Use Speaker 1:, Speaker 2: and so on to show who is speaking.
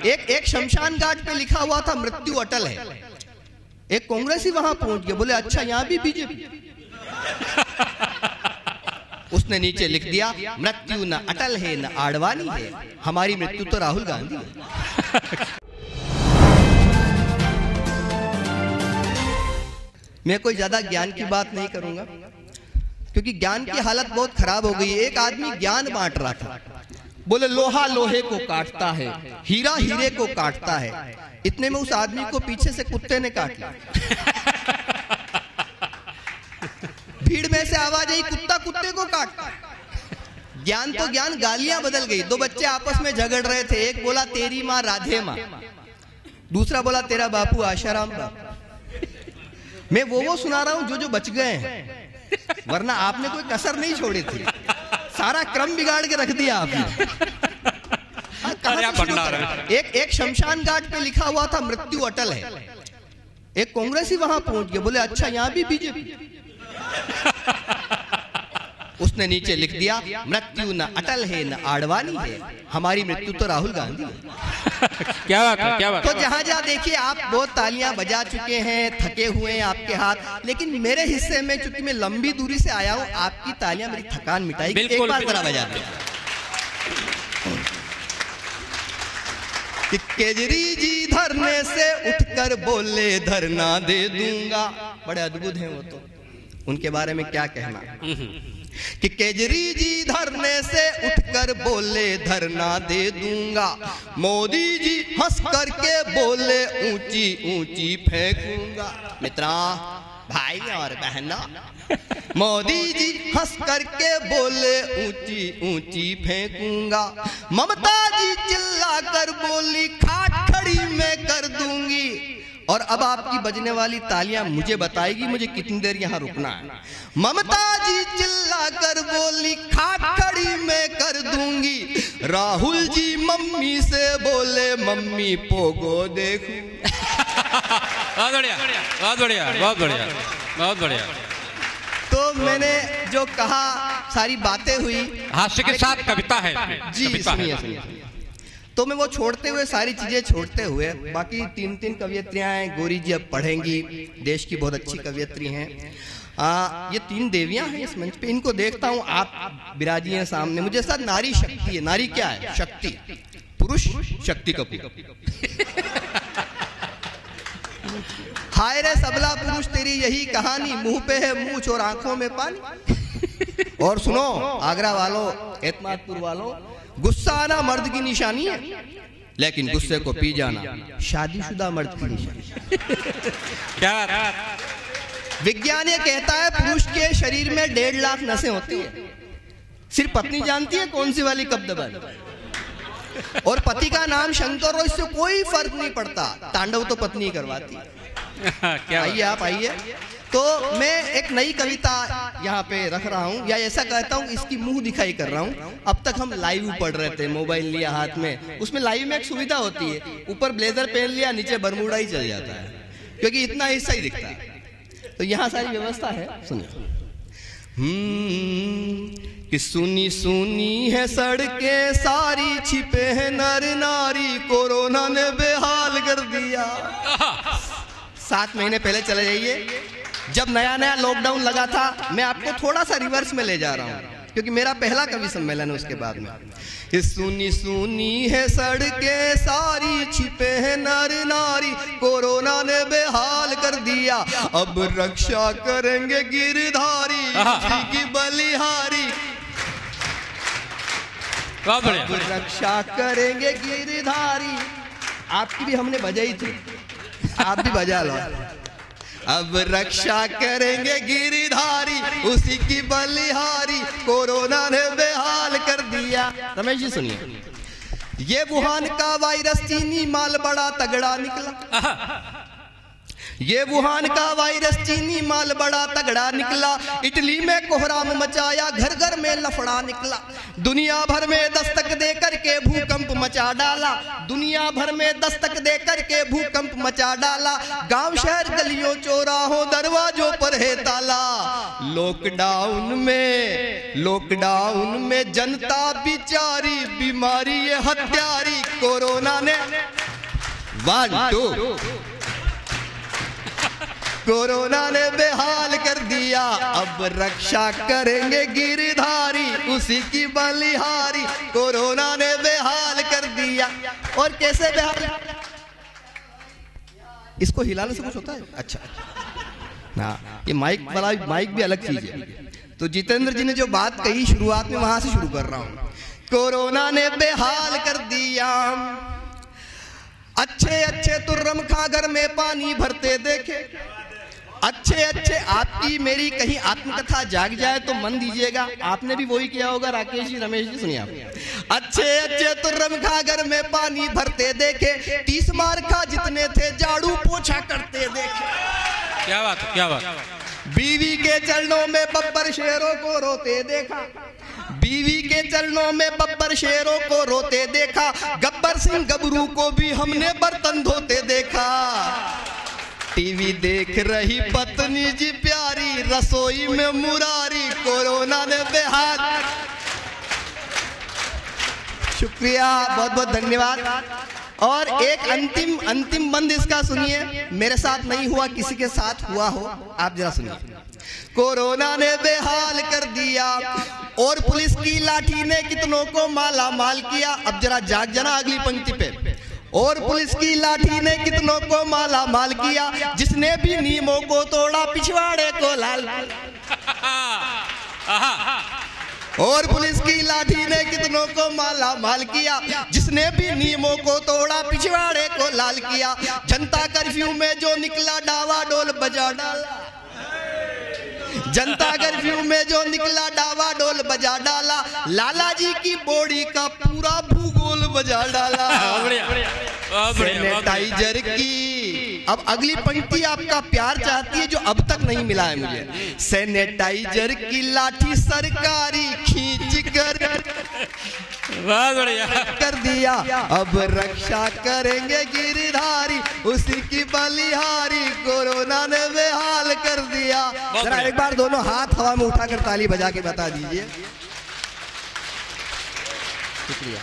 Speaker 1: एक शमशान घाट पे लिखा हुआ था मृत्यु अटल है। एक कांग्रेसी वहां पहुंच गया, बोले अच्छा यहाँ भी बीजेपी। उसने नीचे लिख दिया मृत्यु न अटल है न आडवाणी है, हमारी मृत्यु तो राहुल गांधी है। मैं कोई ज्यादा ज्ञान की बात नहीं करूंगा क्योंकि ज्ञान की हालत बहुत खराब हो गई है। एक आदमी ज्ञान बांट रहा था, बोले लोहा लोहे को काटता है, हीरा हीरे को काटता है। इतने में उस आदमी को पीछे से कुत्ते ने काट लिया। भीड़ में से आवाज आई कुत्ता कुत्ते को काटता। ज्ञान तो ज्ञान, गालियां बदल गई। दो बच्चे आपस में झगड़ रहे थे, एक बोला तेरी माँ राधे माँ, दूसरा बोला तेरा बापू आशाराम बापू। मैं वो सुना रहा हूं जो बच गए हैं, वरना आपने कोई कसर नहीं छोड़ी थी, सारा क्रम बिगाड़ के रख दिया आपने। एक शमशान घाट पे लिखा हुआ था मृत्यु अटल है। एक कांग्रेसी वहां पहुंच गया, बोले अच्छा यहाँ भी बीजेपी। उसने नीचे लिख दिया मृत्यु न अटल है न आडवाणी है, हमारी मृत्यु तो राहुल गांधी है।
Speaker 2: क्या बात है, क्या बात।
Speaker 1: तो जहां जहां देखिए आप बहुत तालियां बजा चुके हैं, थके हुए हैं आपके हाथ, लेकिन मेरे हिस्से में चूंकि मैं लंबी दूरी से आया हूं, आपकी तालियां मेरी थकान मिटाएगी। एक बार जरा बजा दो कि केजरी जी धरने से उठकर बोले धरना दे दूंगा। बड़े अद्भुत हैं वो तो, उनके बारे में क्या कहना कि केजरी जी धरने से उठकर बोले धरना दे दूंगा, मोदी जी हंस करके बोले ऊंची ऊंची फेंकूंगा। मित्रा भाई और बहनों, मोदी जी हंस करके बोले ऊंची ऊंची फेंकूंगा, ममता जी चिल्ला कर बोली खाट खड़ी मैं कर दूंगी। और अब आपकी बजने वाली तालियां मुझे बताएगी मुझे कितनी देर यहाँ रुकना है। ममता जी चिल्ला कर बोली खाट खड़ी मैं कर दूंगी, राहुल जी मम्मी से बोले मम्मी पोगो देखूं।
Speaker 2: बहुत बढ़िया, बहुत बढ़िया, बहुत बढ़िया, बहुत बढ़िया।
Speaker 1: तो मैंने जो कहा सारी बातें हुई,
Speaker 2: हास्य के साथ कविता है
Speaker 1: जी, सुनिए। तो मैं वो छोड़ते हुए सारी चीजें छोड़ते हुए, बाकी तीन कवियत्रियां हैं, गौरी जी अब पढ़ेंगी, देश की बहुत अच्छी कवियत्री हैं। ये तीन देवियां हैं इस मंच पे, इनको देखता हूं, आप विराजी हैं सामने। मुझे साथ नारी शक्ति है। नारी क्या है? शक्ति। पुरुष शक्ति कपूर। हाय रे सबला पुरुष तेरी यही कहानी, मुंह पे है मूंछ और आंखों में पानी। और सुनो आगरा वालों, एतमादपुर वालों, गुस्सा आना मर्द की निशानी है, लेकिन गुस्से को पी जाना शादीशुदा मर्द की निशानी।
Speaker 2: क्या
Speaker 1: विज्ञान ये कहता है पुरुष के शरीर में 1.5 लाख नसें होती है, सिर्फ पत्नी जानती है कौन सी वाली कब दबानी। और पति का नाम शंकर हो, इससे कोई फर्क नहीं पड़ता, तांडव तो पत्नी करवाती है। आइए आप आइए। तो मैं एक नई कविता यहाँ पे रख रहा हूँ, या ऐसा कहता हूँ इसकी मुंह दिखाई कर रहा हूँ। अब तक हम लाइव पढ़ रहे थे, मोबाइल लिया हाथ में, उसमें लाइव में एक सुविधा होती है, ऊपर ब्लेजर पहन लिया, नीचे बरमूडा ही चल जाता है, क्योंकि इतना हिस्सा ही दिखता है। तो यहाँ सारी व्यवस्था है, सुनिए। कि सुनी सुनी है सड़कें सारी, छिपे हैं नर नारी, कोरोना ने बेहाल कर दिया। 7 महीने पहले चले जाइए, जब नया नया लॉकडाउन लगा था। मैं आपको थोड़ा सा रिवर्स में ले जा रहा हूँ क्योंकि मेरा पहला कवि सम्मेलन है उसके बाद में। सुनी सुनी है सड़कें सारी, छिपे हैं नर नारी, कोरोना ने बेहाल कर दिया, अब रक्षा करेंगे गिरधारी की बलिहारी। अब रक्षा करेंगे गिरधारी। आपकी भी हमने बजाई थी, आप भी बजा लो। अब रक्षा करेंगे गिरधारी, उसी की बलिहारी, कोरोना ने बेहाल कर दिया। रमेश जी सुनिए, ये वुहान का वायरस चीनी माल बड़ा तगड़ा निकला, ये वुहान का वायरस चीनी माल बड़ा तगड़ा निकला, इटली में कोहराम मचाया, घर घर में लफड़ा निकला। दुनिया भर में दस्तक दे करके भूकंप मचा डाला, दुनिया भर में दस्तक दे करके भूकंप मचा डाला। गांव शहर गलियों चौराहों दरवाजों पर है ताला। लॉकडाउन में जनता बेचारी, बीमारी ये हत्यारी कोरोना ने 1 2 कोरोना ने बेहाल कर दिया, अब रक्षा करेंगे गिरधारी, उसी की बलिहारी। कोरोना ने बेहाल कर दिया। और कैसे बेहाल? इसको हिलाने से कुछ होता है? अच्छा ना, ये माइक वाला माइक भी अलग चीज है। तो जितेंद्र जी ने जो बात कही शुरुआत में, वहां से शुरू कर रहा हूं। कोरोना ने बेहाल कर दिया, अच्छे अच्छे तुर्रम खा घर में पानी भरते देखे। अच्छे आपकी मेरी कहीं आत्मकथा जाग जाए तो मन दीजिएगा, आपने भी वही किया होगा। राकेश जी, रमेश जी, सुनिए आप। अच्छे तुर्रम खा घर में पानी भरते देखे, 30 मार खा जितने थे झाड़ू पोछा करते देखे।
Speaker 2: क्या बात।
Speaker 1: बीवी के चरणों में बब्बर शेरों को रोते देखा, बीवी के चरणों में बब्बर शेरों को रोते देखा। गब्बर सिंह गबरू को भी हमने बर्तन धोते देखा। टीवी देख रही पत्नी जी प्यारी, रसोई में मुरारी, कोरोना ने बेहाल। शुक्रिया, बहुत बहुत धन्यवाद। और एक अंतिम बंद इसका सुनिए, मेरे साथ नहीं हुआ, किसी के साथ हुआ हो, आप जरा सुनिए। कोरोना ने बेहाल कर दिया और पुलिस की लाठी ने कितनों को माला माल किया। अब जरा जाग जाना अगली पंक्ति पे। और पुलिस की लाठी ने कितनों को माला माल किया, जिसने भी नियमों को तोड़ा पिछवाड़े को लाल। और पुलिस की लाठी ने कितनों को माला माल किया, जिसने भी नियमों को तोड़ा पिछवाड़े को लाल किया। जनता कर्फ्यू में जो निकला डावाडोल बजा डाला, जनता कर्फ्यू में जो निकला डावाडोल बजा डाला। लाला जी की बॉडी का पूरा भूगोल बजा डाला। सैनिटाइजर की, अब अगली पंक्ति आपका प्यार चाहती है जो अब तक नहीं मिला है मुझे। सैनिटाइजर की लाठी सरकारी खींच कर कर दिया, अब रक्षा करेंगे गिरधारी, उसी की बलिहारी। कोरोना ने बेहाल कर दिया। जरा एक बार दोनों हाथ हवा में उठाकर ताली बजा के बता दीजिए। शुक्रिया।